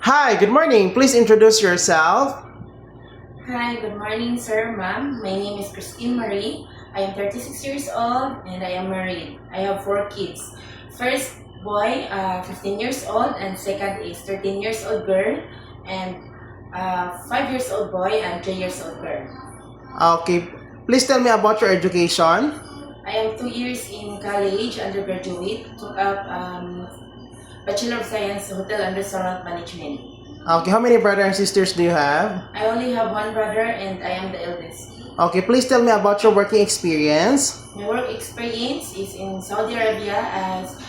Hi, good morning. Please introduce yourself. Hi, good morning, sir, ma'am. My name is Christine Marie. I am 36 years old and I am married. I have four kids. First boy, 15 years old, and second is 13 years old girl, and 5 years old boy and 3 years old girl. Okay, please tell me about your education. I am 2 years in college, undergraduate, took up Bachelor of Science, Hotel and Restaurant Management. Okay, how many brothers and sisters do you have? I only have one brother and I am the eldest. Okay, please tell me about your working experience. My work experience is in Saudi Arabia as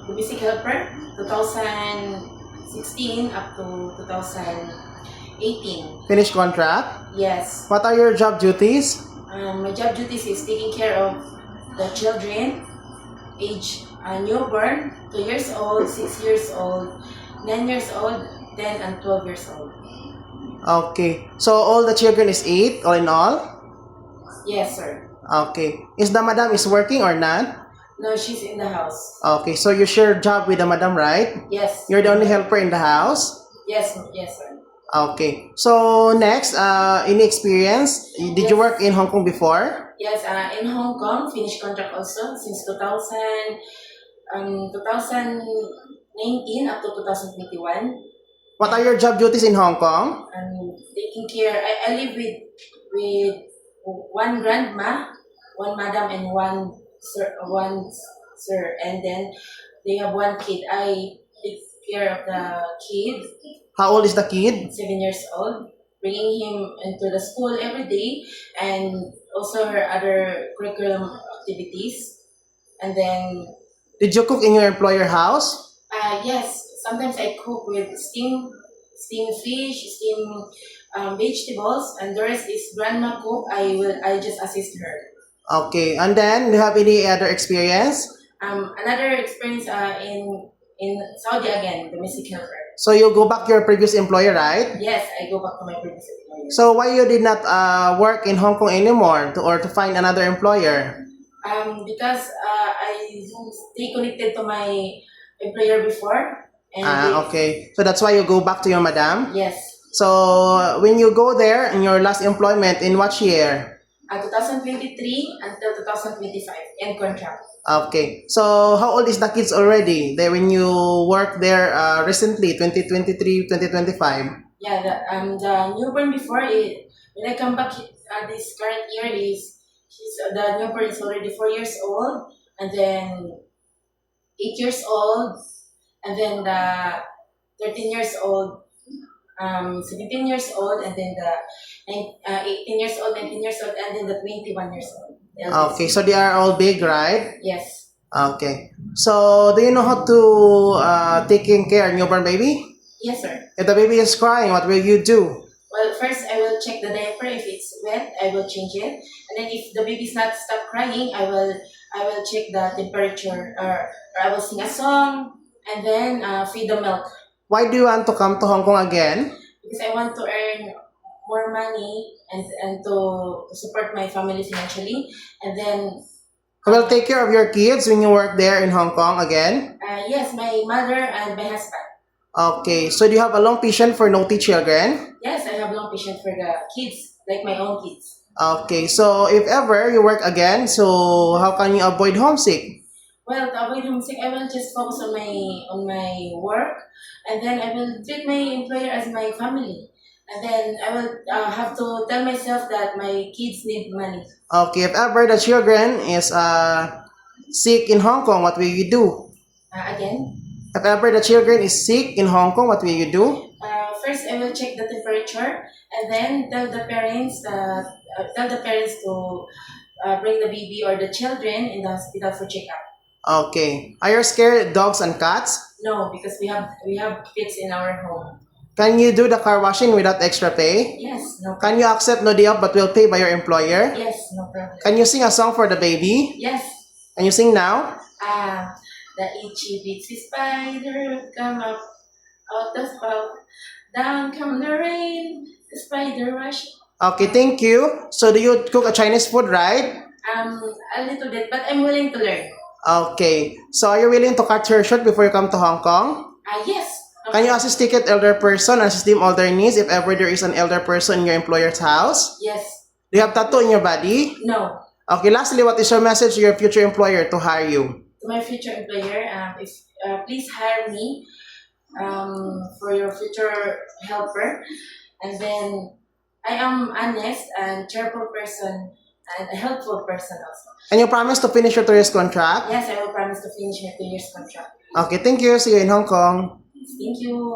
domestic helper 2016 up to 2018. Finish contract. Yes. What are your job duties? My job duties is taking care of the children, age newborn, 2 years old, 6 years old, 9 years old, 10 and 12 years old. Okay, so all the children is 8 all in all? Yes, sir. Okay, is the madam is working or not? No, she's in the house. Okay, so you share job with the madam, right? Yes. You're the only helper in the house? Yes, yes, sir. Okay, so next, any experience? Did you work in Hong Kong before? Yes, in Hong Kong, finished contract also since 2019 up to 2021. What are your job duties in Hong Kong? Taking care. I live with one grandma, one madam, and one sir, and then they have one kid. I take care of the kid, How old is the kid? 7 years old, bringing him into the school every day, and also her other curriculum activities. And then, Did you cook in your employer house? yes, sometimes I cook with steam fish, steam vegetables, and the rest is grandma cook. I just assist her. Okay, and then do you have any other experience? Another experience in Saudi again, domestic helper. So you go back to your previous employer, right? Yes, I go back to my previous employer. So why you did not work in Hong Kong anymore or to find another employer? Because I stay connected to my employer before, and Okay. So that's why you go back to your madam? yes, So when you go there in your last employment, in what year? 2023 until 2025 end contract. Okay. So how old is the kids already? They when you work there recently, 2023, 2025? Yeah, the newborn before it, when I come back this current year the newborn is already 4 years old, and then 8 years old, and then the 13 years old, 17 years old, and then the 18 years old, 19 years old, and then the 21 years old. The eldest. Okay, so they are all big, right? Yes. Okay. So, do you know how to taking care of newborn baby? Yes, sir. If the baby is crying, what will you do? Well, first I will check the diaper. If it's wet, I will change it. And then if the baby's not stop crying, I will check the temperature, or I will sing a song, and then feed the milk. Why do you want to come to Hong Kong again? Because I want to earn more money and to support my family financially. And then, Who will take care of your kids when you work there in Hong Kong again? yes, my mother and my husband. Okay, so do you have a long patient for naughty children? Yes, I have long patience for the kids, like my own kids. Okay, so if ever you work again, so how can you avoid homesick? Well, to avoid homesick, I will just focus on my work, and then I will treat my employer as my family. And then I will have to tell myself that my kids need money. Okay, if ever the children is sick in Hong Kong, what will you do? Again, If ever the children is sick in Hong Kong, what will you do? first I will check the temperature, and then tell the parents to bring the baby or the children in the hospital for checkup. Okay. Are you scared dogs and cats? No, because we have pets in our home. Can you do the car washing without extra pay? Yes, no. Can you accept no day off but will pay by your employer? Yes, no problem. Can you sing a song for the baby? Yes. Can you sing now? The itchy bitsy spider come up out the spout. Down come the rain, the spider rush. Okay, thank you. So do you cook a Chinese food, right? A little bit, but I'm willing to learn. Okay. So are you willing to cut your shirt before you come to Hong Kong? Yes, Can you assist ticket elder person and assist them all their needs if ever there is an elder person in your employer's house? Yes. Do you have tattoo in your body? No. Okay, lastly, what is your message to your future employer to hire you? To my future employer, if please hire me for your future helper. And then I am honest and cheerful person and a helpful person also. And you promise to finish your 2 years contract? Yes, I will promise to finish my 2 years contract. Okay, thank you. See you in Hong Kong. Thank you.